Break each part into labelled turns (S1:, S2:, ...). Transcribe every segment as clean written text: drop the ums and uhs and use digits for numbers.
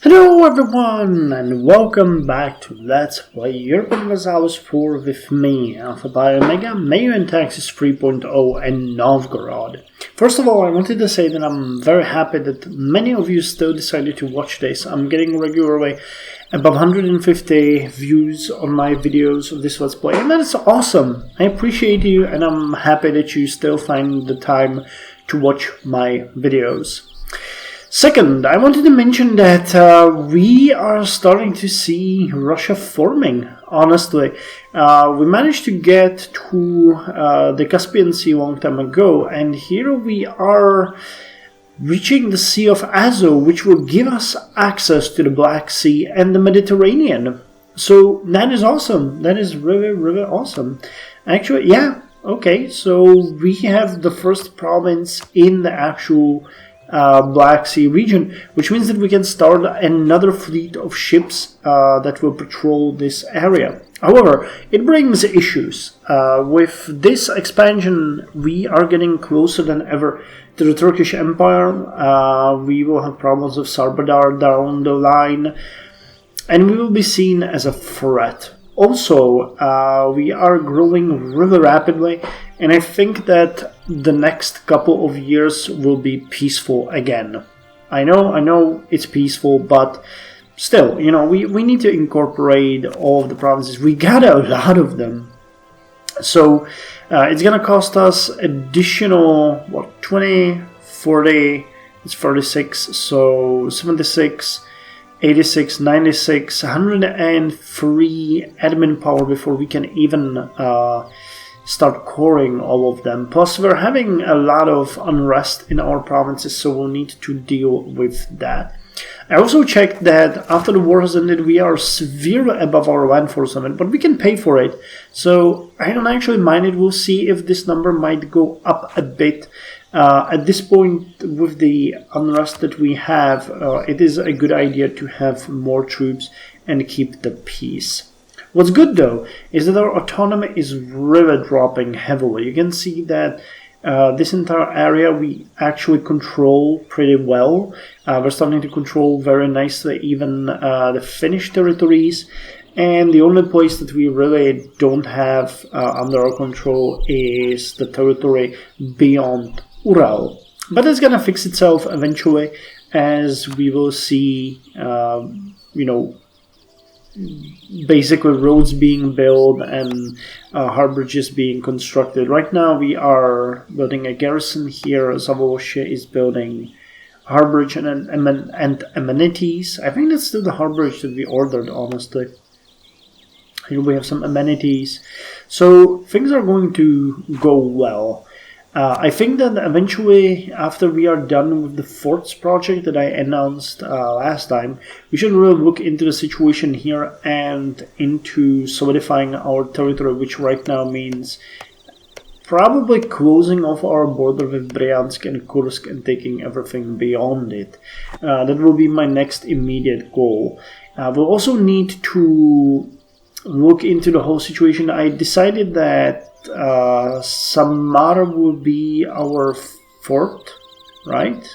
S1: Hello everyone and welcome back to Let's Play Europa Universalis IV with me, Alpha by Omega, Meiou Taxes 3.0 and Novgorod. First of all, I wanted to say that I'm very happy that many of you still decided to watch this. I'm getting regularly above 150 views on my videos of this Let's Play, and that is awesome. I appreciate you and I'm happy that you still find the time to watch my videos. Second, I wanted to mention that we are starting to see Russia forming, honestly. We managed to get to the Caspian Sea a long time ago, and here we are reaching the Sea of Azov, which will give us access to the Black Sea and the Mediterranean. So that is awesome. That is really, really awesome. Actually, yeah, okay, so we have the first province in the actual Black Sea region, which means that we can start another fleet of ships that will patrol this area. However, it brings issues. With this expansion, we are getting closer than ever to the Turkish Empire. We will have problems with Sarbadar down the line, and we will be seen as a threat. Also, we are growing really rapidly, and I think that the next couple of years will be peaceful again. I know it's peaceful, but still, you know, we need to incorporate all of the provinces. We got a lot of them. So it's gonna cost us additional, what, 20, 40, it's 46, so 76, 86, 96, 103 admin power before we can even start coring all of them. Plus, we're having a lot of unrest in our provinces, so we'll need to deal with that. I also checked that after the war has ended, we are severely above our land force limit, but we can pay for it. So I don't actually mind it. We'll see if this number might go up a bit. At this point, with the unrest that we have, it is a good idea to have more troops and keep the peace. What's good, though, is that our autonomy is really dropping heavily. You can see that this entire area we actually control pretty well. We're starting to control very nicely even the Finnish territories. And the only place that we really don't have under our control is the territory beyond Ural. But it's gonna fix itself eventually, as we will see, basically roads being built and harborages being constructed. Right now we are building a garrison here. Zavoloshe is building harborage and amenities. I think that's still the harborage that we ordered, honestly. Here we have some amenities. So things are going to go well. I think that eventually, after we are done with the forts project that I announced last time, we should really look into the situation here and into solidifying our territory, which right now means probably closing off our border with Bryansk and Kursk and taking everything beyond it. That will be my next immediate goal. We'll also need to look into the whole situation. I decided that Samara will be our fort, right?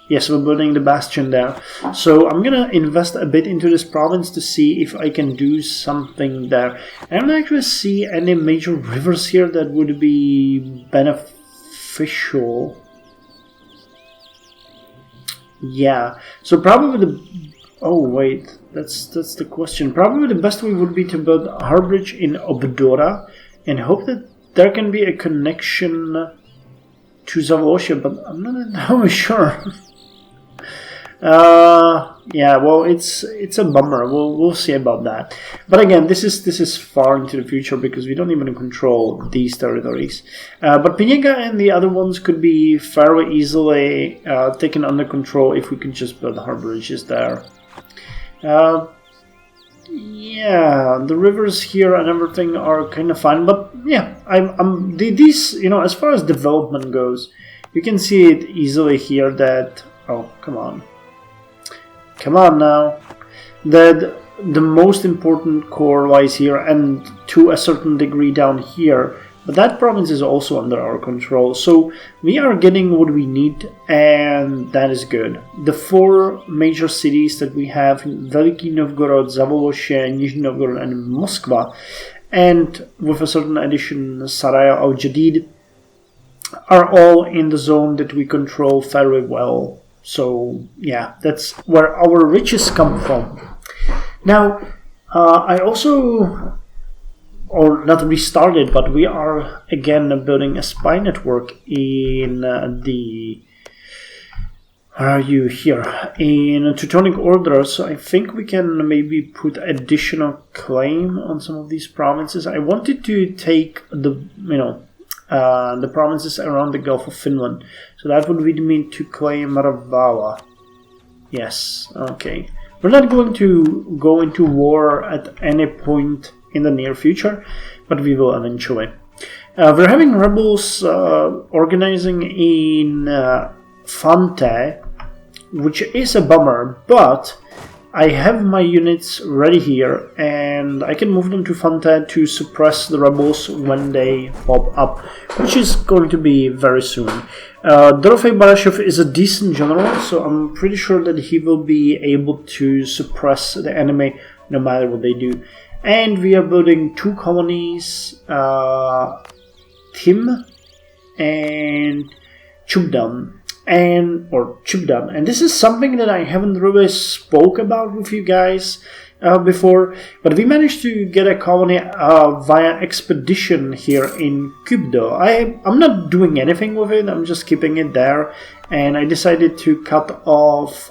S1: Yes, we're building the bastion there. So I'm gonna invest a bit into this province to see if I can do something there. I don't actually see any major rivers here that would be beneficial. Yeah, so probably the... Oh wait, that's the question. Probably the best way would be to build a harborage in Obdora and hope that there can be a connection to Zavoloshe, but I'm not entirely sure. Yeah, well, it's a bummer. We'll see about that. But again, this is far into the future because we don't even control these territories. But Pinega and the other ones could be fairly easily taken under control if we could just build harborages there. Yeah, the rivers here and everything are kind of fine, but yeah, these, you know, as far as development goes, you can see it easily here that, oh, come on now, that the most important core lies here, and to a certain degree down here, But that province is also under our control, so we are getting what we need, and that is good. The 4 major cities that we have, Veliki Novgorod, Zavoloshe, Nizhny Novgorod, and Moskva, and with a certain addition, Sarai al-Jadid, are all in the zone that we control fairly well. So yeah, that's where our riches come from. Now, I also, or not restarted, but we are again building a spy network in where are you here? In Teutonic Order, so I think we can maybe put additional claim on some of these provinces. I wanted to take the provinces around the Gulf of Finland, so that would lead me to claim Ravala. Yes, okay. We're not going to go into war at any point in the near future, but we will eventually. We're having rebels organizing in Fante, which is a bummer, but I have my units ready here, and I can move them to Fante to suppress the rebels when they pop up, which is going to be very soon. Dorofei Barashov is a decent general, so I'm pretty sure that he will be able to suppress the enemy no matter what they do. And we are building 2 colonies, Tim and Chubdan. And this is something that I haven't really spoke about with you guys before, but we managed to get a colony via expedition here in Kubdo. I'm not doing anything with it, I'm just keeping it there, and I decided to cut off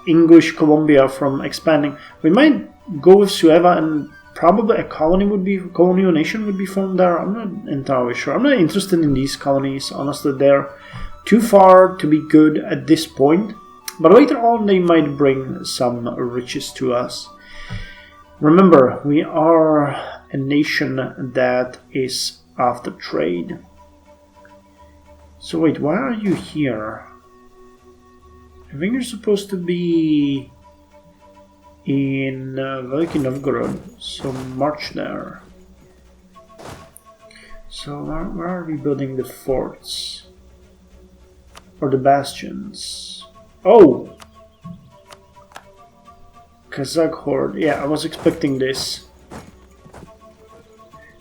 S1: English Columbia from expanding. We might go with Sueva, and probably a colonial nation would be formed there. I'm not entirely sure. I'm not interested in these colonies, honestly. They're too far to be good at this point, but later on they might bring some riches to us. Remember, we are a nation that is after trade. So wait, why are you here? I think you're supposed to be in Veliki Novgorod, so march there. So where are we building the forts? Or the bastions? Oh! Kazakh Horde. Yeah, I was expecting this.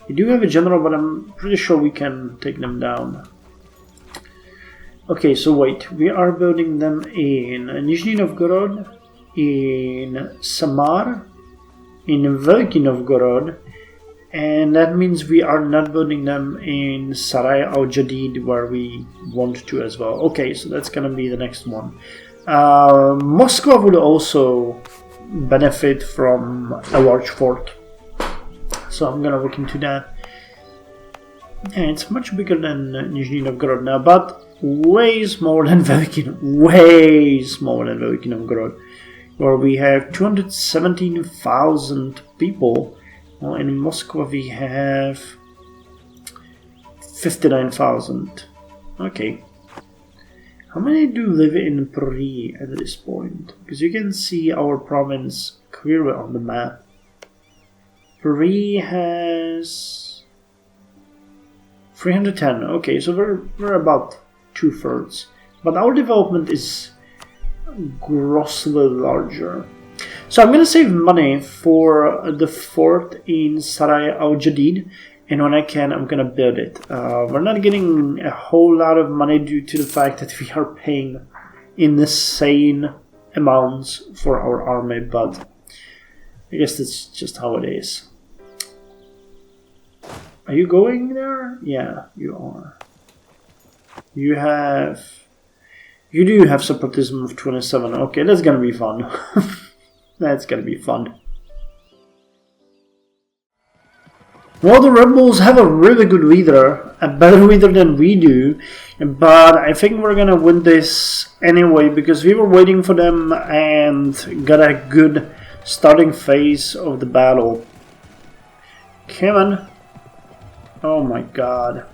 S1: We do have a general, but I'm pretty sure we can take them down. Okay, so wait. We are building them in Nizhny Novgorod, in Samar, in Veliki Novgorod, and that means we are not building them in Sarai al-Jadid, where we want to as well. Okay, so that's gonna be the next one. Moscow would also benefit from a large fort, so I'm gonna look into that. Yeah, it's much bigger than Nizhny Novgorod now, but way smaller than Veliki Novgorod, where we have 217,000 people. Well, in Moscow we have 59,000. Okay. How many do live in Puri at this point? Because you can see our province clearly on the map. Puri has 310. Okay, so we're about 2/3. But our development is grossly larger. So I'm going to save money for the fort in Sarai al-Jadid, and when I can, I'm going to build it. We're not getting a whole lot of money due to the fact that we are paying insane amounts for our army, but I guess that's just how it is. Are you going there? Yeah, you are. You do have separatism of 27. Okay, that's going to be fun. That's gonna be fun. Well, the rebels have a really good leader, a better leader than we do, but I think we're gonna win this anyway because we were waiting for them and got a good starting phase of the battle. Come on. Oh my god.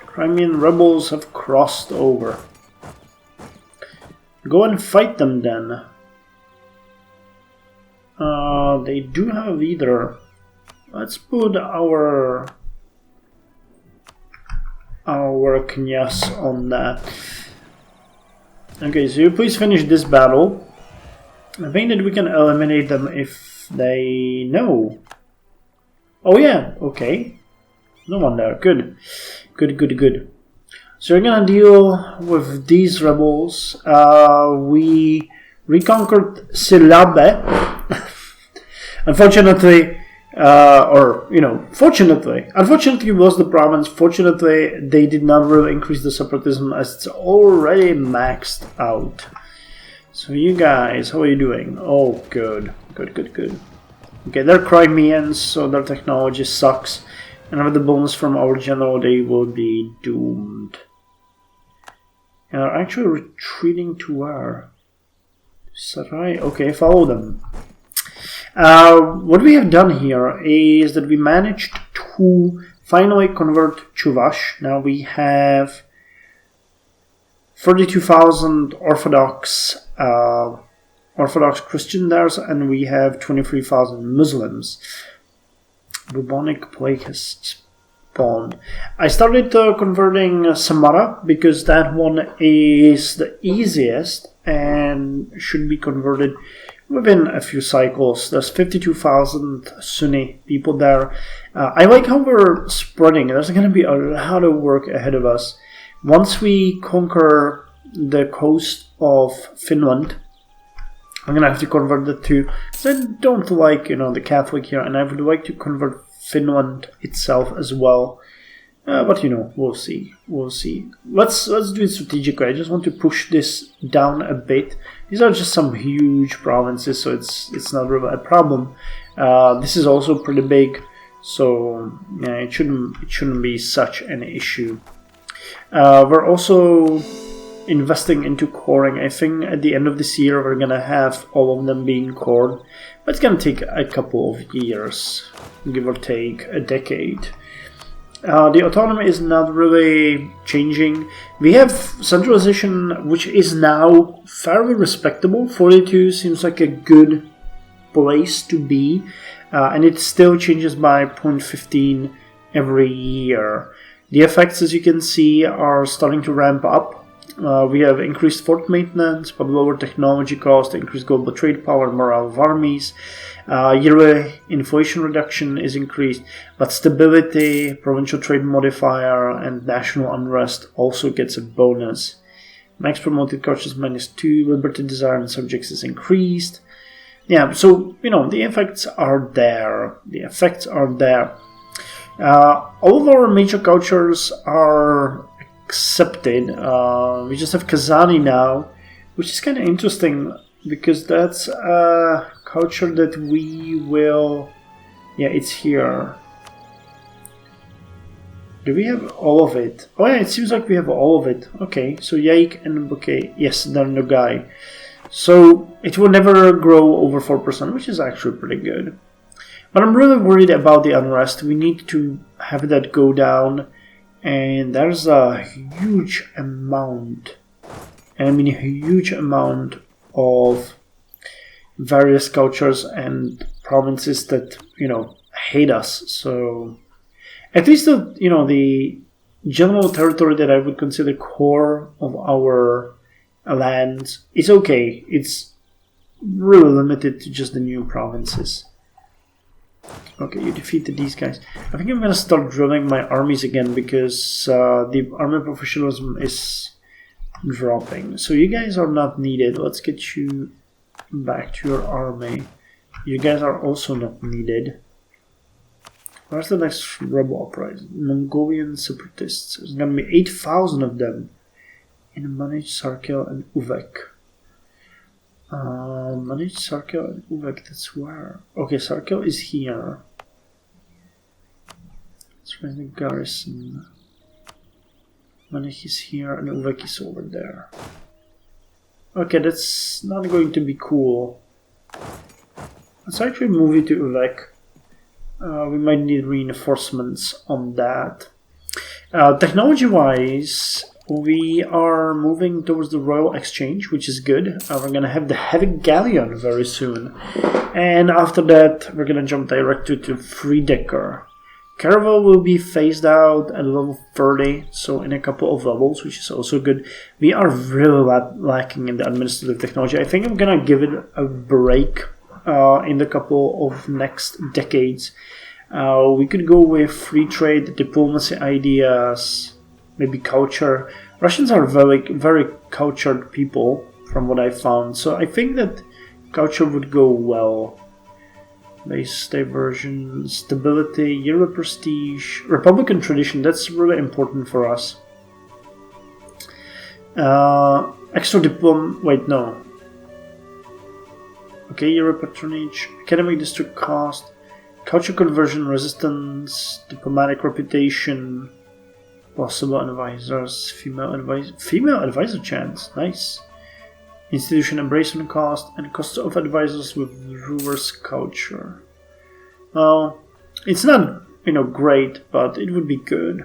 S1: Crimean rebels have crossed over. Go and fight them then. They do have a leader. Let's put our our knyaz on that. Okay, so you please finish this battle. I think that we can eliminate them if they know. Oh yeah, okay. No one there. Good. Good. So we're gonna deal with these rebels. We reconquered Silabe. Unfortunately, unfortunately was the province. Fortunately, they did not really increase the separatism as it's already maxed out. So you guys, how are you doing? Oh, good. Okay, they're Crimeans, so their technology sucks. And with the bonus from our general, they will be doomed. And are actually retreating to where? Sarai? Okay, follow them. What we have done here is that we managed to finally convert Chuvash. Now we have 32,000 Orthodox Christian there, and we have 23,000 Muslims. Bubonic plague has spawned. I started converting Samara because that one is the easiest and should be converted within a few cycles. There's 52,000 Sunni people there. I like how we're spreading. There's going to be a lot of work ahead of us. Once we conquer the coast of Finland, I'm going to have to convert the two. I don't like, the Catholic here, and I would like to convert Finland itself as well. But we'll see. Let's do it strategically. I just want to push this down a bit. These are just some huge provinces, so it's not really a problem. This is also pretty big, so yeah, it shouldn't be such an issue. We're also investing into coring. I think at the end of this year we're gonna have all of them being cored, but it's gonna take a couple of years, give or take a decade. The autonomy is not really changing. We have centralization, which is now fairly respectable. 42 seems like a good place to be, and it still changes by 0.15 every year. The effects, as you can see, are starting to ramp up. We have increased fort maintenance, but lower technology cost, increased global trade power, and morale of armies. Yearly inflation reduction is increased, but stability, provincial trade modifier, and national unrest also gets a bonus. Max promoted cultures -2, liberty desire and subjects is increased. Yeah, so, the effects are there. All of our major cultures are accepted. We just have Kazani now, which is kind of interesting because that's a culture that we will... Yeah, it's here. Do we have all of it? Oh yeah, it seems like we have all of it. Okay, so Yaik and Bouquet. Yes, they're no guy. So it will never grow over 4%, which is actually pretty good. But I'm really worried about the unrest. We need to have that go down. And there's a huge amount, and I mean a huge amount of various cultures and provinces that, hate us. So at least the general territory that I would consider core of our lands is okay. It's really limited to just the new provinces. Okay, you defeated these guys. I think I'm going to start drilling my armies again because the army professionalism is dropping. So you guys are not needed. Let's get you back to your army. You guys are also not needed. Where's the next rebel uprising? Mongolian separatists. There's going to be 8,000 of them in Manage, Sarkel, and Uvek. Manage Sarkel and Uvek, that's where... Okay, Sarkel is here. Let's find the garrison. Manage is here and Uvek is over there. Okay, that's not going to be cool. Let's actually move it to Uvek. We might need reinforcements on that. Technology-wise, we are moving towards the Royal Exchange, which is good. We're going to have the Heavy Galleon very soon. And after that, we're going to jump direct to Friedecker. Caravel will be phased out at level 30, so in a couple of levels, which is also good. We are really lacking in the administrative technology. I think I'm gonna give it a break in the couple of next decades. We could go with free trade, diplomacy ideas, maybe culture. Russians are very cultured people, from what I found, so I think that culture would go well. Base diversion, stability, Euro prestige, Republican tradition, that's really important for us. Extra wait, no. Okay, Euro patronage, academic district cost, culture conversion, resistance, diplomatic reputation, possible advisors, female advisor chance, nice. Institution embracement cost and cost of advisors with reverse culture. Well, it's not, great, but it would be good.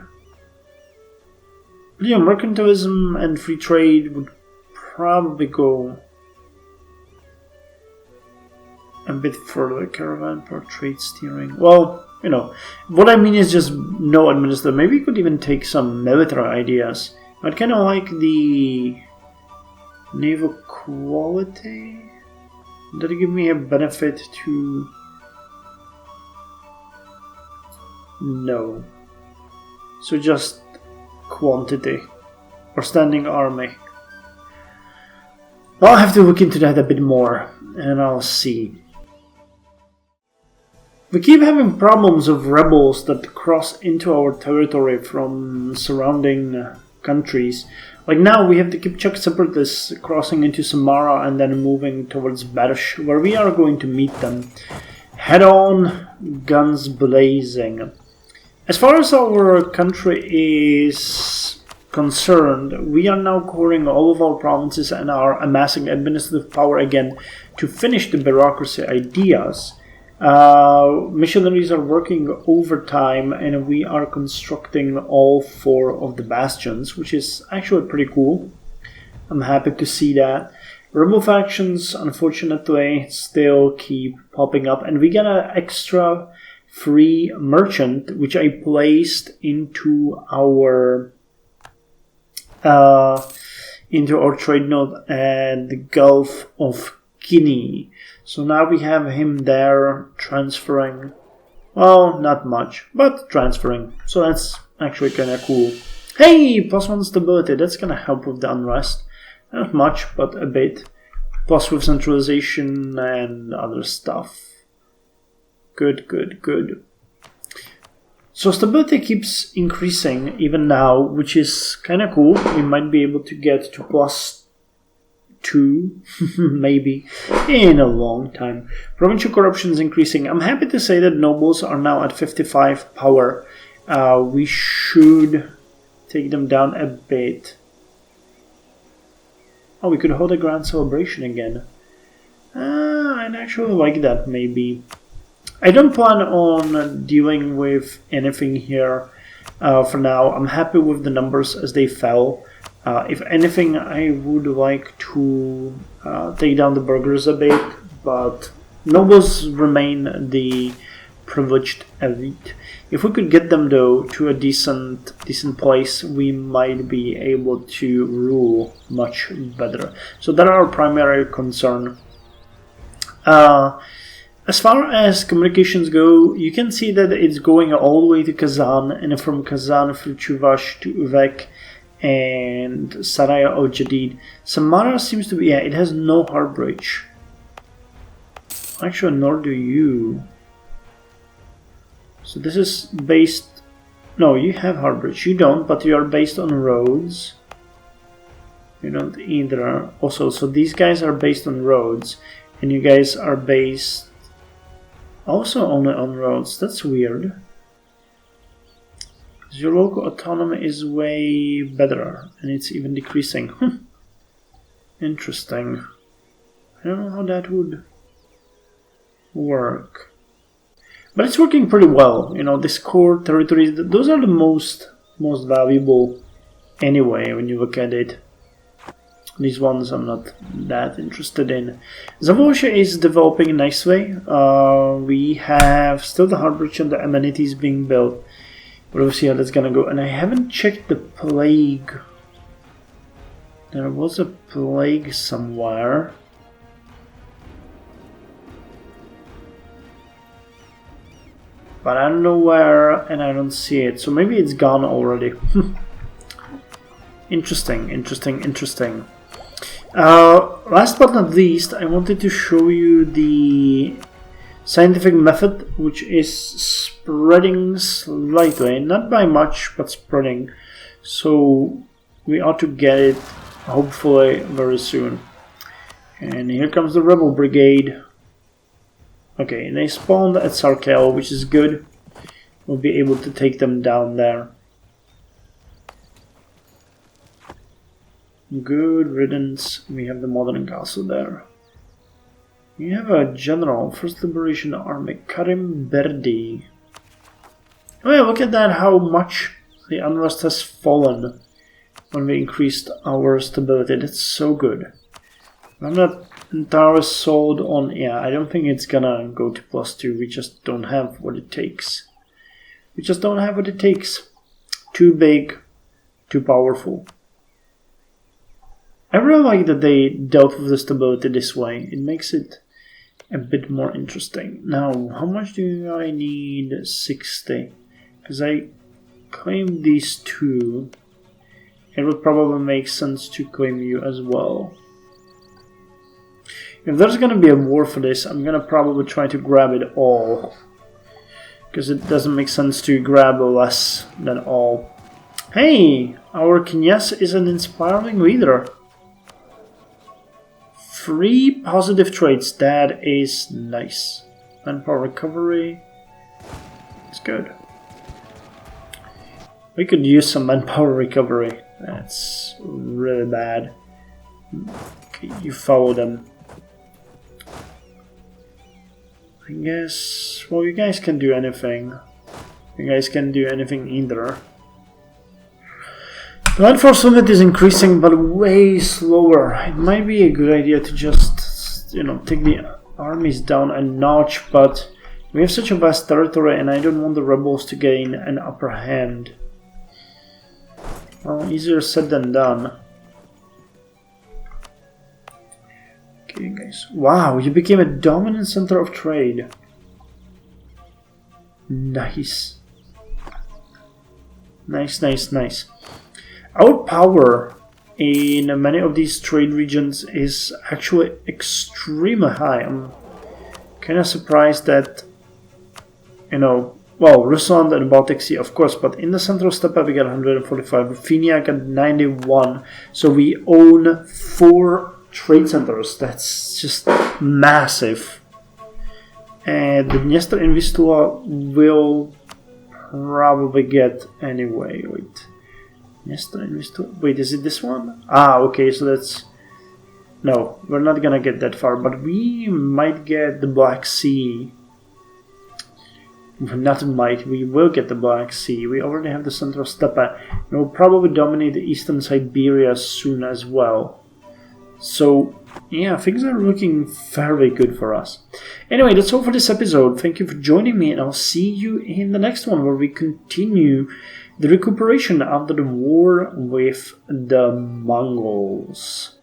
S1: Mercantilism and free trade would probably go a bit further. Caravan per trade steering. Well, what I mean is just no administrator. Maybe you could even take some military ideas. I'd kind of like the naval quality. That give me a benefit to. No. So just quantity or standing army. I'll have to look into that a bit more and I'll see. We keep having problems of rebels that cross into our territory from surrounding countries. Like now we have the Kipchak separatists crossing into Samara and then moving towards Bersh, where we are going to meet them. Head on, guns blazing. As far as our country is concerned, we are now coring all of our provinces and are amassing administrative power again to finish the bureaucracy ideas. Missionaries are working overtime and we are constructing all 4 of the bastions, which is actually pretty cool. I'm happy to see that. Rebel factions, unfortunately, still keep popping up, and we got an extra free merchant, which I placed into our trade node at the Gulf of Guinea. So now we have him there transferring, well, not much, but transferring. So that's actually kind of cool. Hey, +1 stability, that's going to help with the unrest. Not much, but a bit. Plus with centralization and other stuff. Good, good, good. So stability keeps increasing even now, which is kind of cool. We might be able to get to +2, maybe, in a long time. Provincial corruption is increasing. I'm happy to say that nobles are now at 55 power. We should take them down a bit. Oh, we could hold a grand celebration again. I'd actually like that, maybe. I don't plan on dealing with anything here for now. I'm happy with the numbers as they fell. If anything, I would like to take down the burghers a bit, but nobles remain the privileged elite. If we could get them, though, to a decent place, we might be able to rule much better. So that's our primary concern. As far as communications go, you can see that it's going all the way to Kazan, and from Kazan through Chuvash to Uvek and Saraya al Jadid. Samara seems to be, yeah, it has no hard bridge. Actually, nor do you. So this is based, no, you have hard bridge. You don't, but you are based on roads. You don't either. Also, so these guys are based on roads, and you guys are based also only on roads. That's weird. Your local autonomy is way better, and it's even decreasing. Interesting. I don't know how that would work. But it's working pretty well. You know, these core territories, those are the most valuable anyway when you look at it. These ones I'm not that interested in. Zavolosha is developing nicely. We have still the hard bridge and the amenities being built. But we'll see how that's gonna go. And I haven't checked the plague. There was a plague somewhere. But I don't know where, and I don't see it. So maybe it's gone already. Interesting, interesting, interesting. Last but not least, I wanted to show you the scientific method, which is spreading slightly. Not by much, but spreading. So we ought to get it, hopefully, very soon. And here comes the Rebel Brigade. Okay, they spawned at Sarkel, which is good. We'll be able to take them down there. Good riddance. We have the modern castle there. We have a general, First Liberation Army, Karim Berdi. Oh yeah, look at that, how much the unrest has fallen when we increased our stability. That's so good. I'm not entirely sold on, yeah, I don't think it's gonna go to +2. We just don't have what it takes. We just don't have what it takes. Too big, too powerful. I really like that they dealt with the stability this way. It makes it a bit more interesting. Now, how much do I need? 60. Because I claimed these two. It would probably make sense to claim you as well. If there's gonna be a war for this, I'm gonna probably try to grab it all. Because it doesn't make sense to grab less than all. Hey! Our Knyaz is an inspiring leader. 3 positive traits, that is nice. Manpower recovery, it's good. We could use some manpower recovery, that's really bad. Okay, you follow them. I guess, well, you guys can do anything. You guys can do anything either. The land force limit is increasing, but way slower. It might be a good idea to just, you know, take the armies down a notch, but we have such a vast territory and I don't want the rebels to gain an upper hand. Well, easier said than done. Okay, guys. Wow, you became a dominant center of trade. Nice. Nice, nice, nice. Our power in many of these trade regions is actually extremely high. I'm kind of surprised that, you know, well, Rusland and Baltic Sea, of course, but in the Central Steppe we got 145, Ruthenia got 91, so we own 4 trade centers. That's just massive. And the Dniester and Vistula will probably get anyway. Wait, is it this one? Ah, okay, so that's... No, we're not gonna get that far, but we might get the Black Sea. Not might, we will get the Black Sea. We already have the Central Steppe. We'll probably dominate the Eastern Siberia soon as well. So, yeah, things are looking very good for us. Anyway, that's all for this episode. Thank you for joining me, and I'll see you in the next one, where we continue the recuperation after the war with the Mongols.